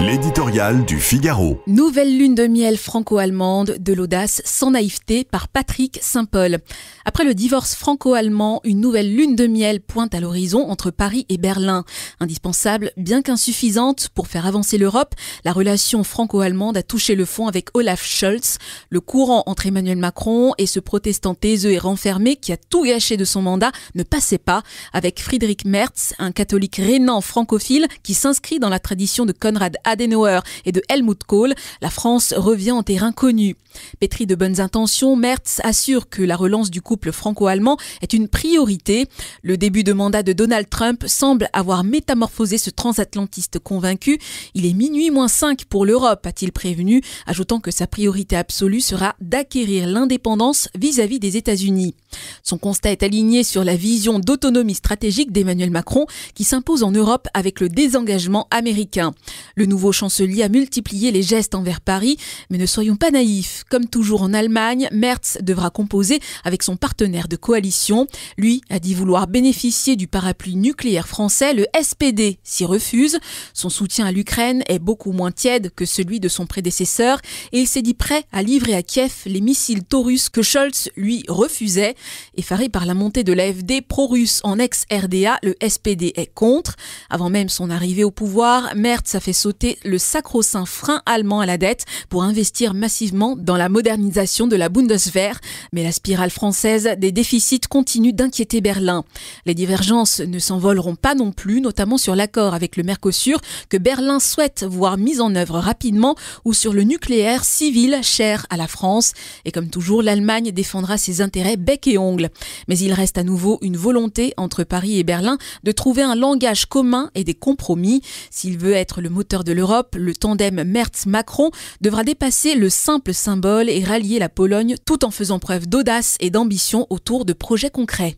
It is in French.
L'éditorial du Figaro. Nouvelle lune de miel franco-allemande, de l'audace sans naïveté par Patrick Saint-Paul. Après le divorce franco-allemand, une nouvelle lune de miel pointe à l'horizon entre Paris et Berlin. Indispensable, bien qu'insuffisante pour faire avancer l'Europe, la relation franco-allemande a touché le fond avec Olaf Scholz. Le courant entre Emmanuel Macron et ce protestant taiseux et renfermé qui a tout gâché de son mandat ne passait pas, avec Friedrich Merz, un catholique rhénan francophile qui s'inscrit dans la tradition de Konrad Adenauer et de Helmut Kohl. La France revient en terrain connu. Pétri de bonnes intentions, Merz assure que la relance du couple franco-allemand est une priorité. Le début de mandat de Donald Trump semble avoir métamorphosé ce transatlantiste convaincu. Il est minuit moins 5 pour l'Europe, a-t-il prévenu, ajoutant que sa priorité absolue sera d'acquérir l'indépendance vis-à-vis des États-Unis. Son constat est aligné sur la vision d'autonomie stratégique d'Emmanuel Macron qui s'impose en Europe avec le désengagement américain. Le nouveau chancelier a multiplié les gestes envers Paris, mais ne soyons pas naïfs. Comme toujours en Allemagne, Merz devra composer avec son partenaire de coalition. Lui a dit vouloir bénéficier du parapluie nucléaire français, le SPD s'y refuse. Son soutien à l'Ukraine est beaucoup moins tiède que celui de son prédécesseur et il s'est dit prêt à livrer à Kiev les missiles Taurus que Scholz, lui, refusait. Effaré par la montée de l'AfD pro-russe en ex-RDA, le SPD est contre. Avant même son arrivée au pouvoir, Merz a fait sauter le sacro-saint frein allemand à la dette pour investir massivement dans la modernisation de la Bundeswehr. Mais la spirale française des déficits continue d'inquiéter Berlin. Les divergences ne s'envoleront pas non plus, notamment sur l'accord avec le Mercosur que Berlin souhaite voir mis en œuvre rapidement ou sur le nucléaire civil cher à la France. Et comme toujours, l'Allemagne défendra ses intérêts bec et ongles. Mais il reste à nouveau une volonté entre Paris et Berlin de trouver un langage commun et des compromis. S'il veut être le moteur de l'Europe, le tandem Merz-Macron devra dépasser le simple symbole et rallier la Pologne tout en faisant preuve d'audace et d'ambition autour de projets concrets.